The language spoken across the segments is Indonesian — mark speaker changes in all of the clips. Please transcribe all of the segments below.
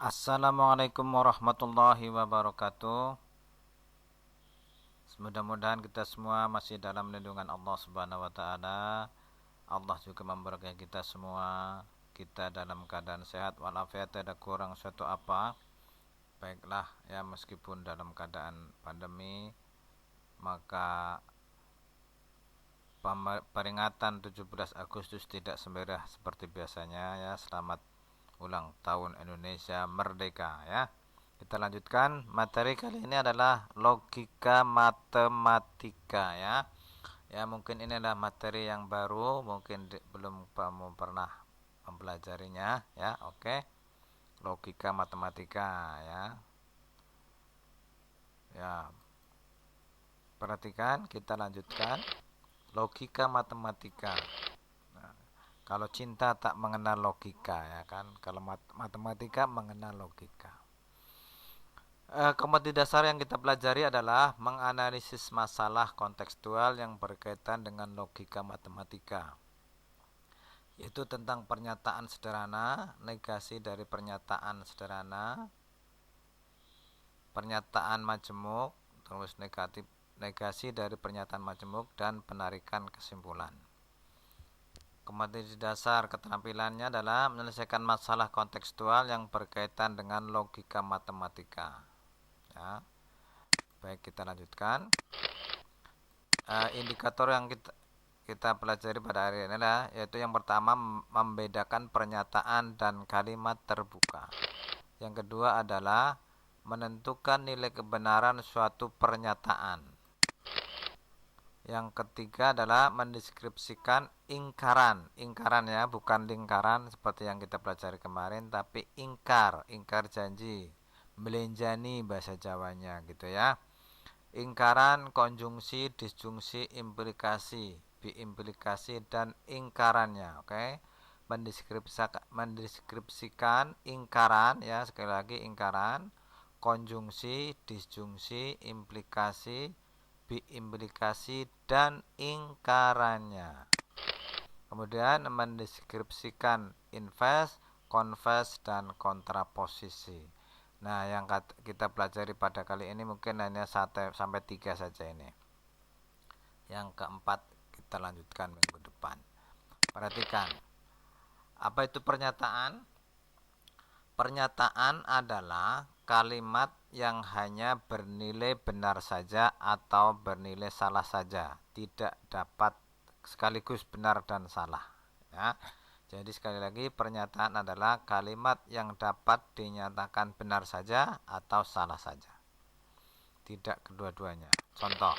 Speaker 1: Assalamualaikum warahmatullahi wabarakatuh. Mudah-mudahan kita semua masih dalam lindungan Allah Subhanahu wa taala. Allah juga memberkahi kita semua. Kita dalam keadaan sehat walafiat, tidak ada kurang suatu apa. Baiklah ya, meskipun dalam keadaan pandemi, maka peringatan 17 Agustus tidak semerah seperti biasanya ya. Selamat ulang tahun Indonesia Merdeka ya. Kita lanjutkan. Materi kali ini adalah logika matematika ya. Ya, mungkin ini adalah materi yang baru, mungkin belum kamu pernah mempelajarinya ya. Oke. Logika matematika ya. Ya. Perhatikan, kita lanjutkan. Logika matematika. Nah, kalau cinta tak mengenal logika ya kan. Kalau matematika mengenal logika. Kompetensi dasar yang kita pelajari adalah menganalisis masalah kontekstual yang berkaitan dengan logika matematika, yaitu tentang pernyataan sederhana, negasi dari pernyataan sederhana, pernyataan majemuk, terus negasi dari pernyataan majemuk, dan penarikan kesimpulan. Kompetensi dasar keterampilannya adalah menyelesaikan masalah kontekstual yang berkaitan dengan logika matematika. Ya. Baik, kita lanjutkan. Indikator yang kita pelajari pada hari ini adalah, yaitu yang pertama membedakan pernyataan dan kalimat terbuka. Yang kedua adalah menentukan nilai kebenaran suatu pernyataan. Yang ketiga adalah mendeskripsikan ingkaran. Ingkaran ya, bukan lingkaran seperti yang kita pelajari kemarin, tapi ingkar janji, melenjani bahasa Jawanya gitu ya. Ingkaran, konjungsi, disjungsi, implikasi, biimplikasi, dan ingkarannya. Oke. Mendeskripsikan ingkaran ya, sekali lagi ingkaran, konjungsi, disjungsi, implikasi, biimplikasi, dan ingkarannya. Kemudian mendeskripsikan inverse, converse, dan kontraposisi. Nah, yang kita pelajari pada kali ini mungkin hanya 1 sampai 3 saja ini. Yang keempat kita lanjutkan minggu depan. Perhatikan. Apa itu pernyataan? Pernyataan adalah kalimat yang hanya bernilai benar saja atau bernilai salah saja, tidak dapat sekaligus benar dan salah ya. Jadi sekali lagi, pernyataan adalah kalimat yang dapat dinyatakan benar saja atau salah saja, tidak kedua-duanya. Contoh,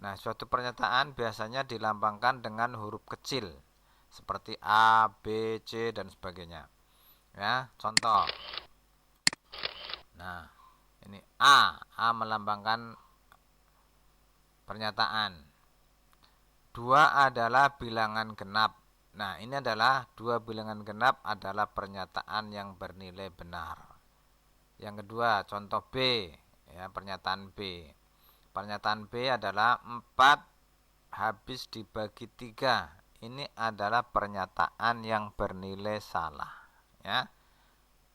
Speaker 1: nah, suatu pernyataan biasanya dilambangkan dengan huruf kecil seperti A, B, C, dan sebagainya ya. Contoh, nah ini A melambangkan pernyataan. 2 adalah bilangan genap. Nah, ini adalah 2 bilangan genap adalah pernyataan yang bernilai benar. Yang kedua, contoh B ya, pernyataan B. Pernyataan B adalah 4 habis dibagi 3. Ini adalah pernyataan yang bernilai salah ya.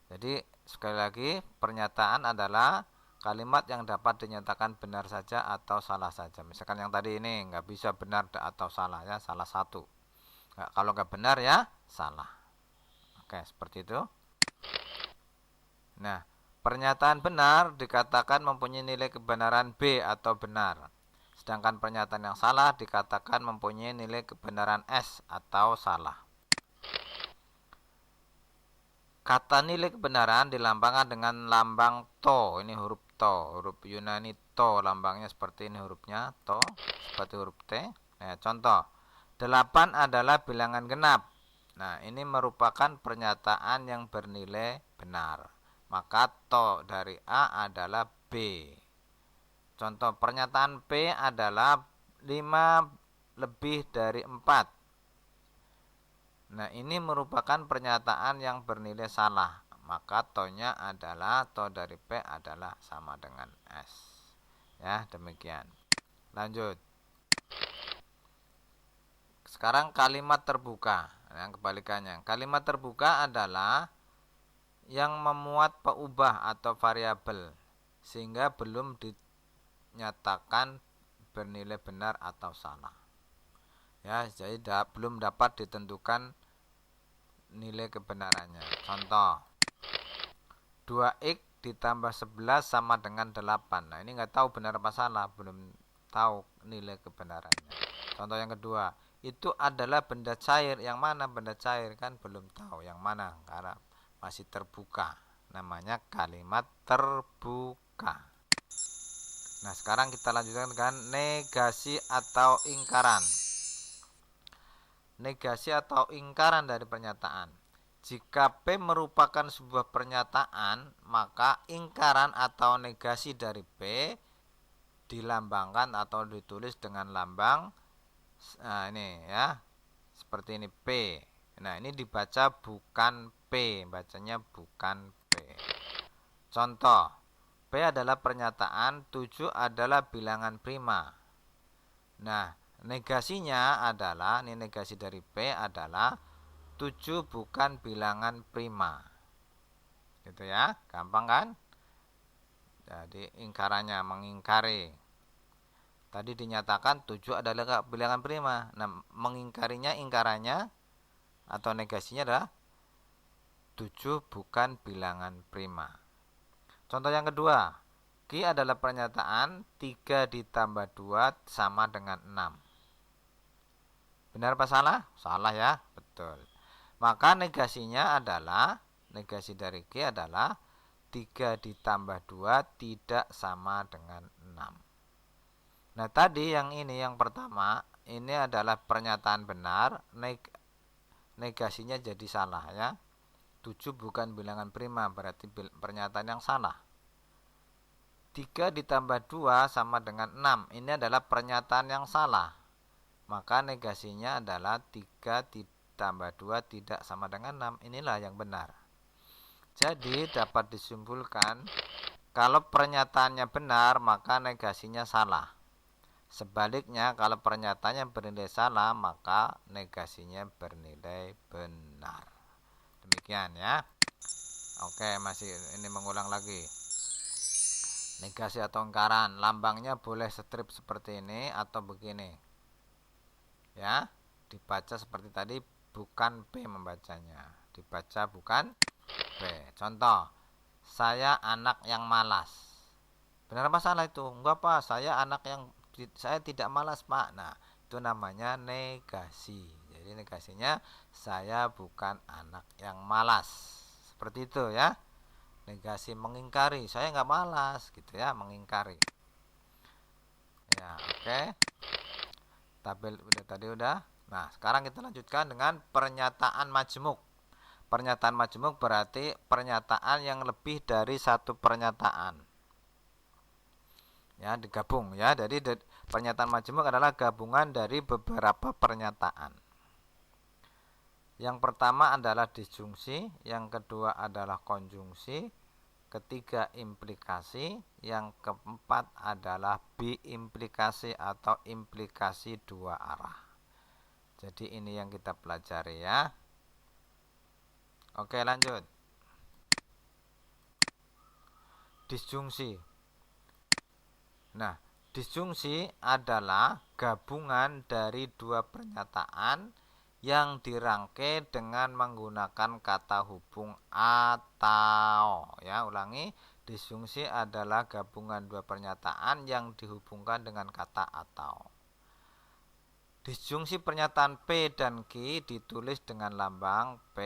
Speaker 1: Jadi sekali lagi, pernyataan adalah kalimat yang dapat dinyatakan benar saja atau salah saja. Misalkan yang tadi ini nggak bisa benar atau salah ya, salah satu. Kalau nggak benar ya salah. Oke, seperti itu. Nah, pernyataan benar dikatakan mempunyai nilai kebenaran B atau benar. Sedangkan pernyataan yang salah dikatakan mempunyai nilai kebenaran S atau salah. Kata nilai kebenaran dilambangkan dengan lambang to. Ini huruf to, huruf Yunani to, lambangnya seperti ini hurufnya to, seperti huruf T. Nah, contoh, 8 adalah bilangan genap. Nah, ini merupakan pernyataan yang bernilai benar. Maka to dari A adalah B. Contoh pernyataan P adalah 5 lebih dari 4. Nah, ini merupakan pernyataan yang bernilai salah. Maka to-nya adalah, to dari P adalah sama dengan S. Ya, demikian. Lanjut. Sekarang kalimat terbuka. Yang kebalikannya. Kalimat terbuka adalah yang memuat peubah atau variabel sehingga belum dinyatakan bernilai benar atau salah. Ya, jadi belum dapat ditentukan nilai kebenarannya. Contoh, 2x ditambah 11 sama dengan 8. Nah, ini nggak tahu benar apa salah, belum tahu nilai kebenarannya. Contoh yang kedua, itu adalah benda cair. Yang mana benda cair? Kan belum tahu yang mana karena masih terbuka. Namanya kalimat terbuka. Nah, sekarang kita lanjutkan dengan negasi atau ingkaran. Negasi atau ingkaran dari pernyataan. Jika P merupakan sebuah pernyataan, maka ingkaran atau negasi dari P dilambangkan atau ditulis dengan lambang ini ya, seperti ini P. Nah, ini dibaca bukan P, bacanya bukan P. Contoh, P adalah pernyataan, 7 adalah bilangan prima. Nah, negasinya adalah, ini negasi dari P adalah 7 bukan bilangan prima. Gitu ya, gampang kan? Jadi ingkarannya mengingkari. Tadi dinyatakan 7 adalah bilangan prima. Nah, mengingkarinya, ingkarannya atau negasinya adalah 7 bukan bilangan prima. Contoh yang kedua, Q adalah pernyataan 3 ditambah 2 sama dengan 6. Benar apa salah? Salah ya, betul. Maka negasinya adalah, negasi dari Q adalah 3 ditambah 2 tidak sama dengan 6. Nah, tadi yang ini, yang pertama, ini adalah pernyataan benar, negasinya jadi salah ya. 7 bukan bilangan prima, berarti pernyataan yang salah. 3 ditambah 2 sama dengan 6, ini adalah pernyataan yang salah. Maka negasinya adalah 3 ditambah 2 tidak sama dengan 6. Inilah yang benar. Jadi dapat disimpulkan kalau pernyataannya benar maka negasinya salah. Sebaliknya kalau pernyataannya bernilai salah maka negasinya bernilai benar. Demikian ya. Oke, masih ini mengulang lagi. Negasi atau ingkaran, lambangnya boleh strip seperti ini atau begini. Ya, dibaca seperti tadi, bukan P membacanya, dibaca bukan P. Contoh, saya anak yang malas. Benar apa salah itu? Enggak Pak, saya tidak malas Pak. Nah, itu namanya negasi. Jadi negasinya saya bukan anak yang malas. Seperti itu ya. Negasi mengingkari, saya nggak malas gitu ya, mengingkari. Ya, oke. Tabel tadi udah. Nah, sekarang kita lanjutkan dengan pernyataan majmuk. Pernyataan majmuk berarti pernyataan yang lebih dari satu pernyataan. Ya, digabung ya. Jadi pernyataan majmuk adalah gabungan dari beberapa pernyataan. Yang pertama adalah disjungsi, yang kedua adalah konjungsi, ketiga implikasi, yang keempat adalah biimplikasi atau implikasi dua arah. Jadi ini yang kita pelajari ya. Oke, lanjut. Disjungsi. Nah, disjungsi adalah gabungan dari dua pernyataan yang dirangkai dengan menggunakan kata hubung atau. Ya, ulangi. Disjungsi adalah gabungan dua pernyataan yang dihubungkan dengan kata atau. Disjungsi pernyataan P dan Q ditulis dengan lambang P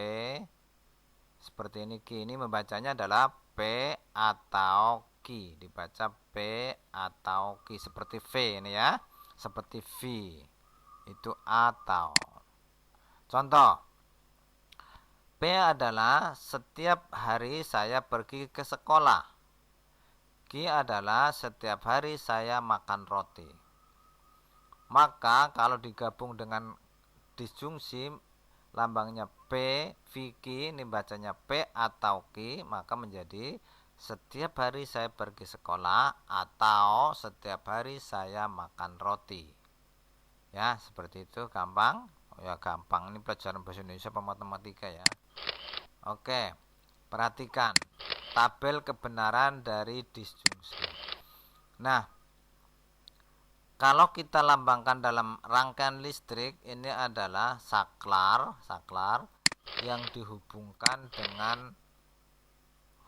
Speaker 1: seperti ini. Q ini membacanya adalah P atau Q, dibaca P atau Q seperti V ini ya, seperti V itu atau. Contoh, P adalah setiap hari saya pergi ke sekolah. Q adalah setiap hari saya makan roti. Maka kalau digabung dengan disjungsi lambangnya P, Q, ini bacanya P atau Q, maka menjadi setiap hari saya pergi sekolah atau setiap hari saya makan roti. Ya, seperti itu, gampang. Oh ya, gampang. Ini pelajaran bahasa Indonesia apa matematika ya. Oke. Perhatikan tabel kebenaran dari disjungsi. Nah, kalau kita lambangkan dalam rangkaian listrik, ini adalah saklar yang dihubungkan dengan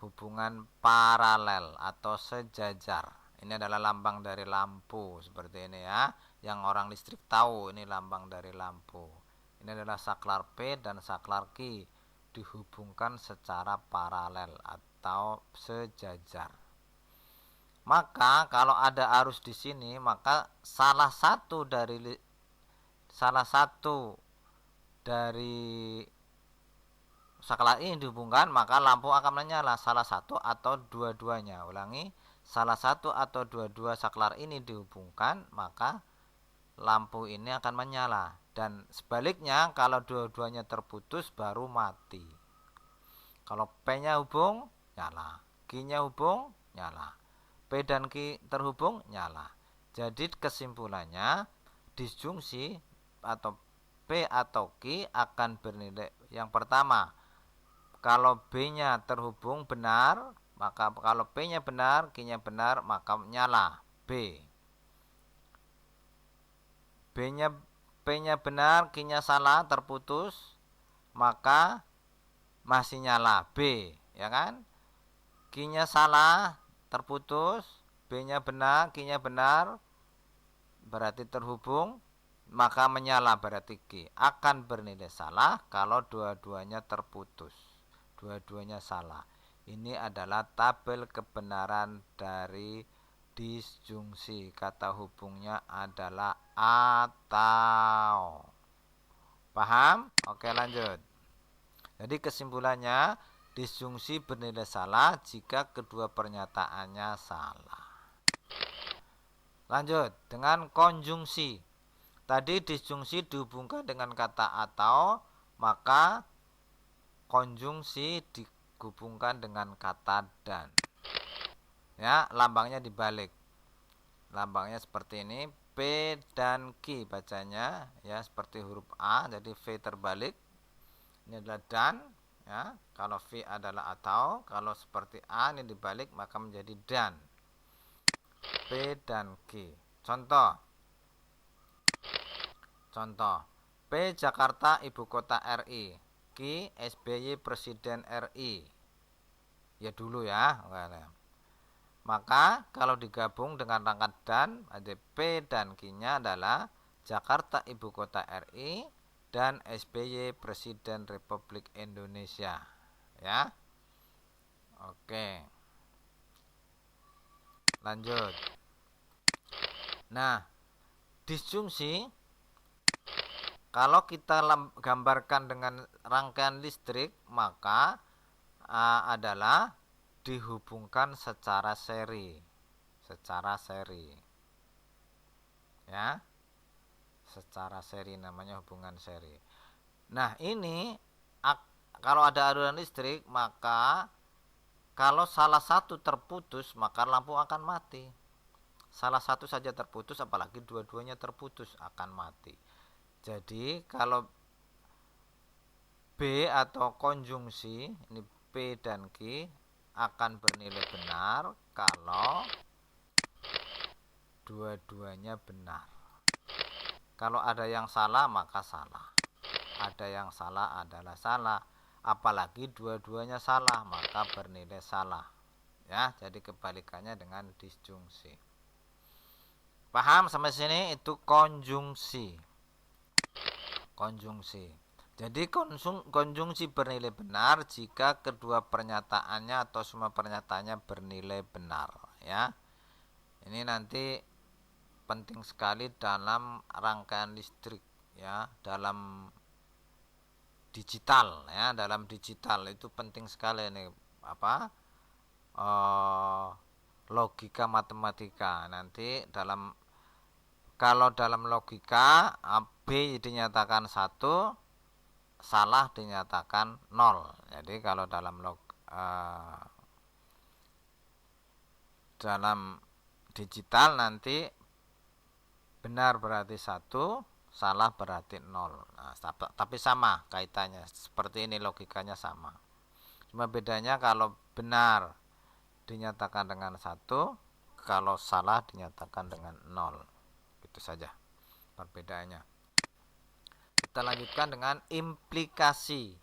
Speaker 1: hubungan paralel atau sejajar. Ini adalah lambang dari lampu seperti ini ya, yang orang listrik tahu ini lambang dari lampu. Ini adalah saklar P dan saklar Q dihubungkan secara paralel atau sejajar. Maka kalau ada arus di sini, maka salah satu dari saklar ini dihubungkan, maka lampu akan menyala, salah satu atau dua-duanya. Ulangi, salah satu atau dua-dua saklar ini dihubungkan, maka lampu ini akan menyala. Dan sebaliknya, kalau dua-duanya terputus baru mati. Kalau P-nya hubung, nyala. Q-nya hubung, nyala. P dan Q terhubung, nyala. Jadi kesimpulannya, disjungsi atau P atau Q akan bernilai yang pertama, kalau B-nya terhubung benar, maka kalau P-nya benar, Q-nya benar, maka nyala B. P-nya benar, Q-nya salah, terputus, maka masih nyala B, ya kan? Q-nya salah, terputus, B-nya benar, Q-nya benar, berarti terhubung, maka menyala berarti Q. Akan bernilai salah kalau dua-duanya terputus. Dua-duanya salah. Ini adalah tabel kebenaran dari disjungsi. Kata hubungnya adalah atau. Paham? Oke, lanjut. Jadi kesimpulannya, disjungsi bernilai salah jika kedua pernyataannya salah. Lanjut dengan konjungsi. Tadi disjungsi dihubungkan dengan kata atau, maka konjungsi dihubungkan dengan kata dan. Ya, lambangnya dibalik. Lambangnya seperti ini, P dan Q bacanya ya seperti huruf A, jadi V terbalik. Ini adalah dan, ya. Kalau V adalah atau, kalau seperti A ini dibalik maka menjadi dan. P dan Q. Contoh. P Jakarta ibu kota RI. Q SBY Presiden RI. Ya dulu ya. Maka kalau digabung dengan rangkaian dan, ada P dan Q-nya adalah Jakarta ibu kota RI dan SBY Presiden Republik Indonesia. Ya. Oke. Lanjut. Nah, disjungsi kalau kita gambarkan dengan rangkaian listrik, maka adalah dihubungkan secara seri. Ya. Secara seri namanya hubungan seri. Nah, ini kalau ada aliran listrik, maka kalau salah satu terputus, maka lampu akan mati. Salah satu saja terputus, apalagi dua-duanya terputus, akan mati. Jadi kalau B atau konjungsi, ini P dan Q, akan bernilai benar kalau dua-duanya benar. Kalau ada yang salah, maka salah. Ada yang salah adalah salah. Apalagi dua-duanya salah, maka bernilai salah. Ya, jadi kebalikannya dengan disjungsi. Paham sampai sini? Itu konjungsi. Jadi konjungsi bernilai benar jika kedua pernyataannya atau semua pernyataannya bernilai benar, ya. Ini nanti penting sekali dalam rangkaian listrik, ya, dalam digital, ya, dalam digital itu penting sekali ini logika matematika. Nanti kalau dalam logika B dinyatakan 1, salah dinyatakan 0. Jadi kalau dalam digital nanti benar berarti 1, salah berarti 0. Nah, tapi sama kaitannya. Seperti ini logikanya sama. Cuma bedanya kalau benar dinyatakan dengan 1, kalau salah dinyatakan dengan 0. Itu saja perbedaannya. Kita lanjutkan dengan implikasi.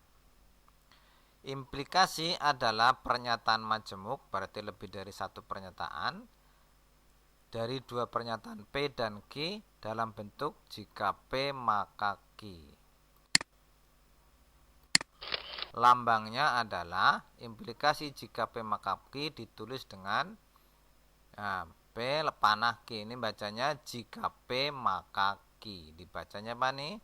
Speaker 1: Implikasi adalah pernyataan majemuk, berarti lebih dari satu pernyataan, dari dua pernyataan P dan Q dalam bentuk jika P maka Q. Lambangnya adalah implikasi jika P maka Q ditulis dengan P panah Q. Ini bacanya jika P maka Q. Dibacanya apa nih?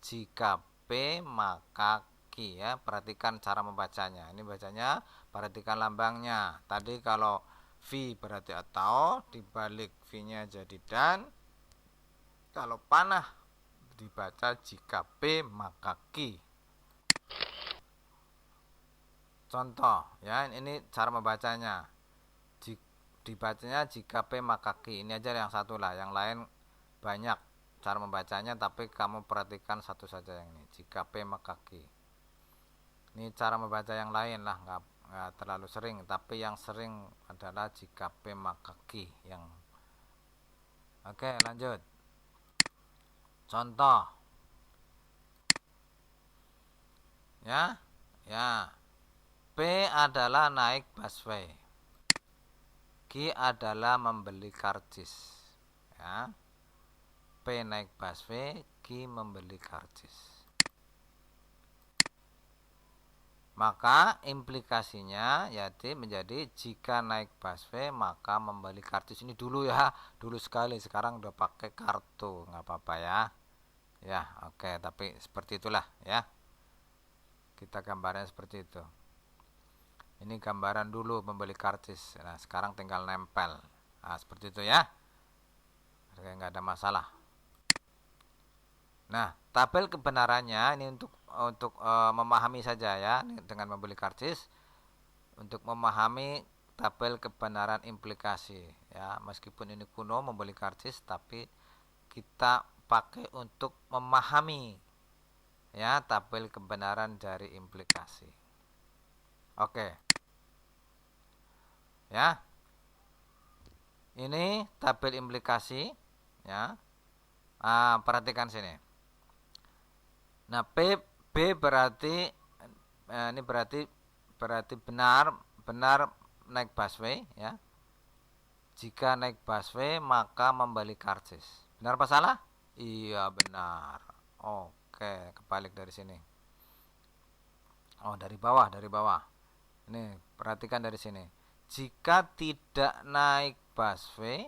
Speaker 1: Jika P maka Q, ya. Perhatikan cara membacanya. Ini bacanya, perhatikan lambangnya. Tadi kalau V berarti atau, dibalik V-nya jadi dan. Kalau panah dibaca jika P maka Q. Contoh, ya, ini cara membacanya. Dibacanya jika P maka Q. Ini aja yang satu lah, yang lain banyak cara membacanya, tapi kamu perhatikan satu saja yang ini, jika P maka Q. Ini cara membaca yang lain lah, nggak terlalu sering, tapi yang sering adalah jika P maka Q yang. Oke, lanjut. Contoh, ya, P adalah naik busway, Q adalah membeli karcis, ya. P naik busway, Q membeli karcis. Maka implikasinya yaitu menjadi jika naik busway maka membeli karcis. Ini dulu ya, dulu sekali, sekarang udah pakai kartu, nggak apa-apa ya. Ya, oke, tapi seperti itulah ya. Kita gambarnya seperti itu. Ini gambaran dulu membeli karcis. Nah, sekarang tinggal nempel. Nah, seperti itu ya. Nggak ada masalah. Nah, tabel kebenarannya ini untuk memahami saja ya, dengan membeli karcis, untuk memahami tabel kebenaran implikasi ya. Meskipun ini kuno membeli karcis, tapi kita pakai untuk memahami ya tabel kebenaran dari implikasi. Oke. Ya. Ini tabel implikasi ya. Perhatikan sini. Nah, B berarti ini berarti benar naik busway ya. Jika naik busway maka membeli karcis. Benar apa salah? Iya, benar. Oke, kebalik dari sini. Oh, dari bawah. Ini perhatikan dari sini. Jika tidak naik busway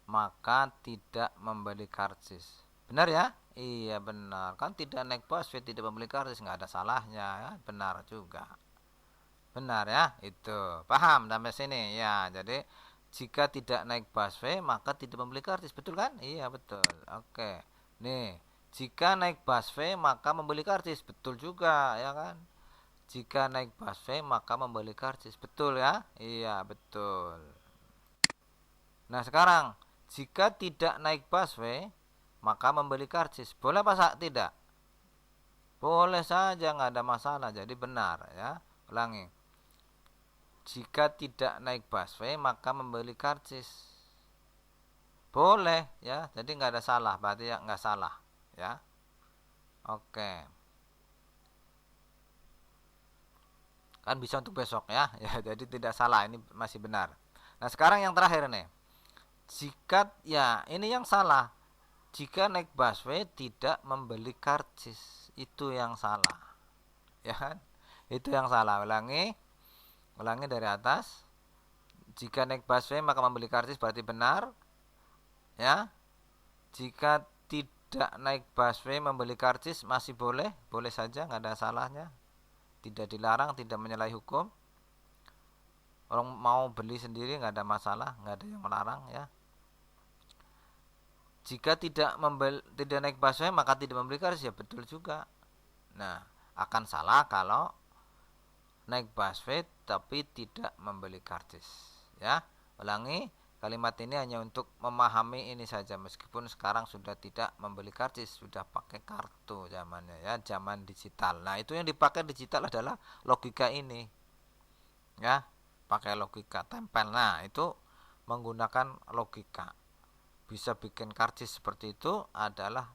Speaker 1: maka tidak membeli karcis. Benar ya? Iya, benar. Kan tidak naik busway tidak membeli karcis, nggak ada salahnya ya. Benar juga. Benar ya? Itu. Paham sampai sini? Ya, jadi jika tidak naik busway maka tidak membeli karcis. Betul kan? Iya, betul. Oke. Nih, jika naik busway maka membeli karcis. Betul juga, ya kan? Jika naik busway maka membeli karcis. Betul ya? Iya, betul. Nah, sekarang jika tidak naik busway maka membeli karcis. Boleh apa tidak? Boleh saja, nggak ada masalah. Jadi benar ya. Ulangi. Jika tidak naik busway maka membeli karcis. Boleh ya. Jadi nggak ada salah. Berarti ya nggak salah ya. Oke. Kan bisa untuk besok ya. Ya, jadi tidak salah. Ini masih benar. Nah, sekarang yang terakhir nih. Jika ya ini yang salah. Jika naik busway tidak membeli karcis, itu yang salah. Ya kan? Itu yang salah. Ulangi dari atas. Jika naik busway maka membeli karcis berarti benar. Ya. Jika tidak naik busway membeli karcis masih boleh, boleh saja, nggak ada salahnya. Tidak dilarang, tidak menyalahi hukum. Orang mau beli sendiri nggak ada masalah, nggak ada yang melarang ya. Jika tidak naik busway maka tidak membeli karcis, ya betul juga. Nah, akan salah kalau naik busway tapi tidak membeli karcis. Ya, ulangi. Kalimat ini hanya untuk memahami ini saja, meskipun sekarang sudah tidak membeli karcis, sudah pakai kartu zamannya ya, zaman digital. Nah, itu yang dipakai digital adalah logika ini. Ya, pakai logika tempel. Nah, itu menggunakan logika. Bisa bikin karcis seperti itu adalah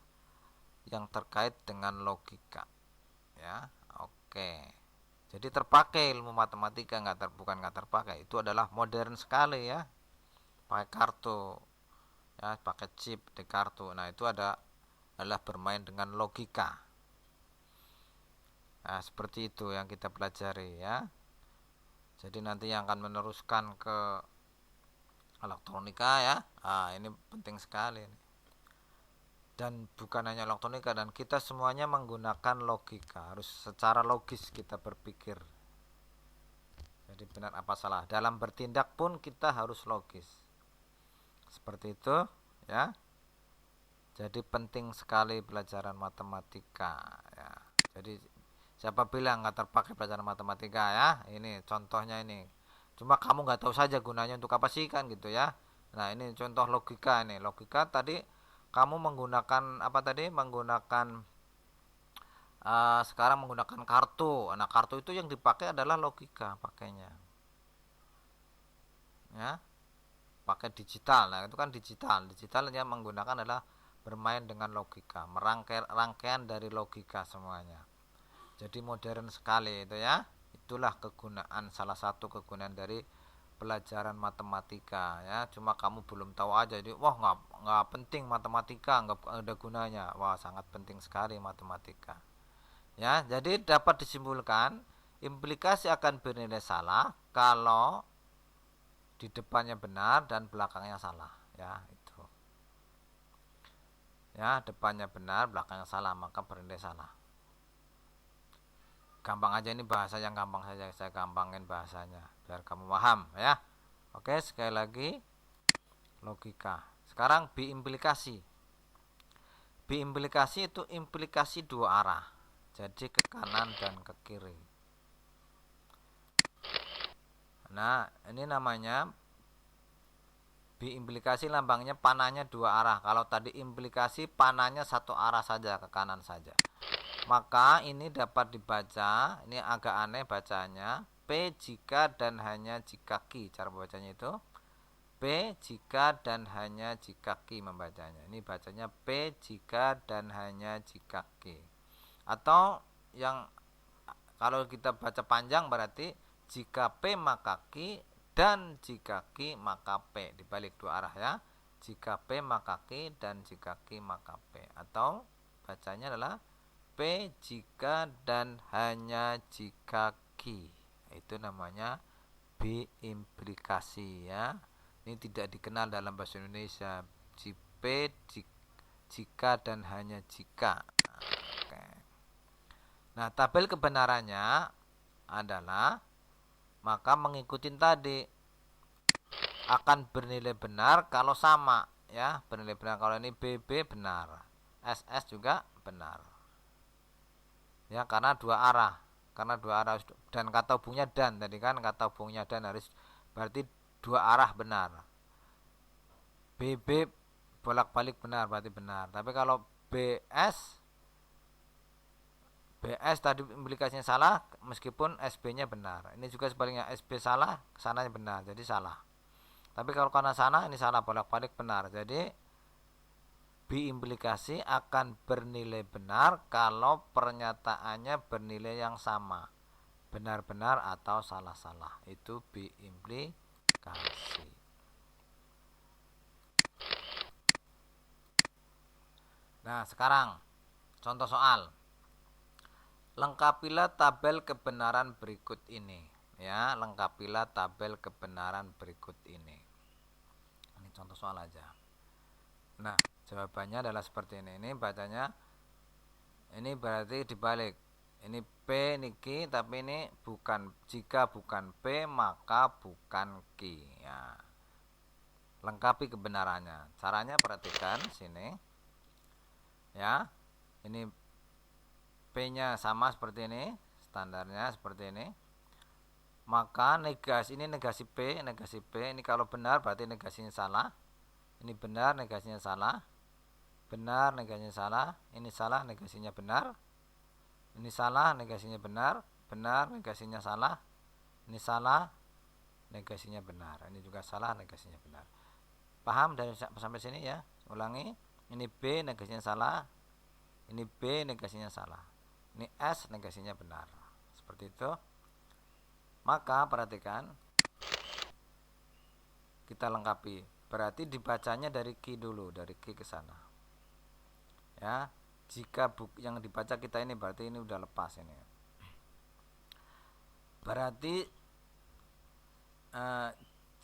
Speaker 1: yang terkait dengan logika. Ya, oke. Jadi terpakai ilmu matematika, bukan nggak terpakai. Itu adalah modern sekali ya. Pakai kartu, ya, pakai chip di kartu. Nah, itu adalah bermain dengan logika. Nah, seperti itu yang kita pelajari ya. Jadi nanti yang akan meneruskan ke elektronika ya. Nah, ini penting sekali. Dan bukan hanya elektronika, dan kita semuanya menggunakan logika. Harus secara logis kita berpikir. Jadi benar apa salah. Dalam bertindak pun kita harus logis. Seperti itu ya. Jadi penting sekali pelajaran matematika ya. Jadi siapa bilang nggak terpakai pelajaran matematika ya? Ini contohnya ini. Cuma kamu nggak tahu saja gunanya untuk apa sih kan gitu ya. Nah, ini contoh logika ini. Logika tadi kamu menggunakan apa tadi? Sekarang menggunakan kartu. Nah, kartu itu yang dipakai adalah logika pakainya. Ya. Pakai digital. Nah, itu kan digital. Digitalnya menggunakan adalah bermain dengan logika, rangkaian dari logika semuanya. Jadi modern sekali itu ya. Itulah kegunaan, salah satu kegunaan dari pelajaran matematika ya. Cuma kamu belum tahu aja. Jadi wah, nggak penting matematika, nggak ada gunanya. Wah, sangat penting sekali matematika. Ya, jadi dapat disimpulkan implikasi akan bernilai salah kalau di depannya benar dan belakangnya salah ya, itu. Ya, depannya benar, belakangnya salah, maka bernilai salah. Gampang aja, ini bahasa yang gampang saja, saya gampangin bahasanya biar kamu paham ya. Oke, sekali lagi logika. Sekarang biimplikasi. Biimplikasi itu implikasi dua arah. Jadi ke kanan dan ke kiri. Nah, ini namanya biimplikasi, lambangnya panahnya dua arah. Kalau tadi implikasi panahnya satu arah saja, ke kanan saja. Maka ini dapat dibaca, ini agak aneh bacanya, P jika dan hanya jika Q. Cara membacanya itu P jika dan hanya jika Q membacanya. Ini bacanya P jika dan hanya jika Q. Atau yang kalau kita baca panjang berarti jika P maka Q, dan jika Q maka P. Dibalik dua arah ya. Jika P maka Q, dan jika Q maka P. Atau bacanya adalah P jika dan hanya jika Q. Itu namanya biimplikasi ya. Ini tidak dikenal dalam bahasa Indonesia. P jika dan hanya jika. Oke. Nah, tabel kebenarannya adalah maka mengikuti tadi akan bernilai benar kalau sama ya, bernilai benar kalau ini BB benar, SS juga benar. Ya, karena dua arah. Dan kata hubungnya dan tadi kan, kata hubungnya dan harus berarti dua arah benar. BB bolak-balik benar berarti benar. Tapi kalau BS tadi implikasinya salah meskipun SB-nya benar. Ini juga sebaliknya, SB salah, kesananya benar, jadi salah. Tapi kalau karena sana ini salah, bolak-balik benar. Jadi biimplikasi akan bernilai benar kalau pernyataannya bernilai yang sama, benar-benar atau salah-salah. Itu biimplikasi. Nah, sekarang contoh soal. Lengkapilah tabel kebenaran berikut ini. Ya, lengkapilah tabel kebenaran berikut ini. Ini contoh soal aja. Nah, jawabannya adalah seperti ini. Ini bacanya, ini berarti dibalik. Ini P, ini Q, tapi ini bukan, jika bukan P maka bukan Q. Ya. Lengkapi kebenarannya. Caranya perhatikan sini. Ya. Ini P-nya sama seperti ini, standarnya seperti ini. Maka negasi ini negasi P ini kalau benar berarti negasinya salah. Ini benar, negasinya salah. Benar, negasinya salah. Ini salah, negasinya benar. Ini salah, negasinya benar. Benar, negasinya salah. Ini salah, negasinya benar. Ini juga salah, negasinya benar. Paham dari sampai sini ya? Ulangi. Ini B, negasinya salah. Ini B, negasinya salah. Ini S, negasinya benar. Seperti itu. Maka perhatikan, kita lengkapi. Berarti dibacanya dari Q dulu, dari Q ke sana. Ya, jika yang dibaca kita ini berarti ini udah lepas ini. Berarti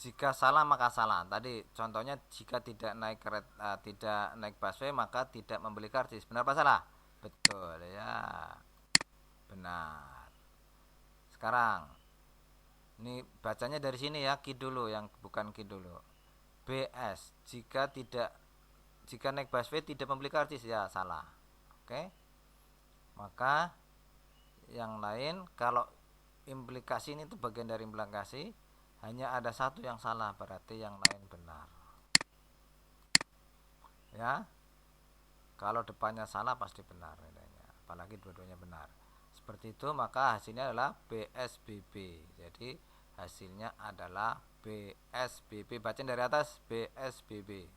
Speaker 1: jika salah maka salah. Tadi contohnya jika tidak naik kereta, tidak naik busway maka tidak membeli karcis. Benar apa salah? Betul ya. Benar. Sekarang ini bacanya dari sini ya, Q dulu yang bukan Q dulu. BS jika naik busway tidak membeli karcis ya salah. Oke. Maka yang lain kalau implikasi ini itu bagian dari implikasi, hanya ada satu yang salah berarti yang lain benar. Ya. Kalau depannya salah pasti benar nilainya. Apalagi dua-duanya benar. Seperti itu maka hasilnya adalah BSBB. Jadi hasilnya adalah BSBB. Baca dari atas BSBB.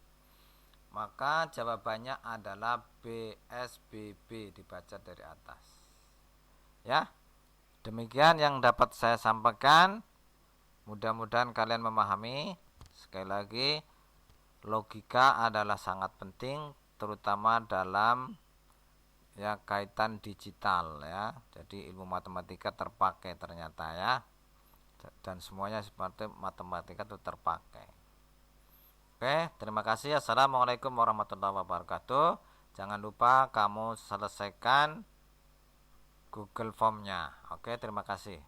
Speaker 1: Maka jawabannya adalah BSBB, dibaca dari atas. Ya. Demikian yang dapat saya sampaikan. Mudah-mudahan kalian memahami. Sekali lagi, logika adalah sangat penting terutama dalam ya kaitan digital ya. Jadi ilmu matematika terpakai ternyata ya. Dan semuanya seperti matematika itu terpakai. Oke, terima kasih. Assalamualaikum warahmatullahi wabarakatuh. Jangan lupa kamu selesaikan Google Form-nya. Oke, terima kasih.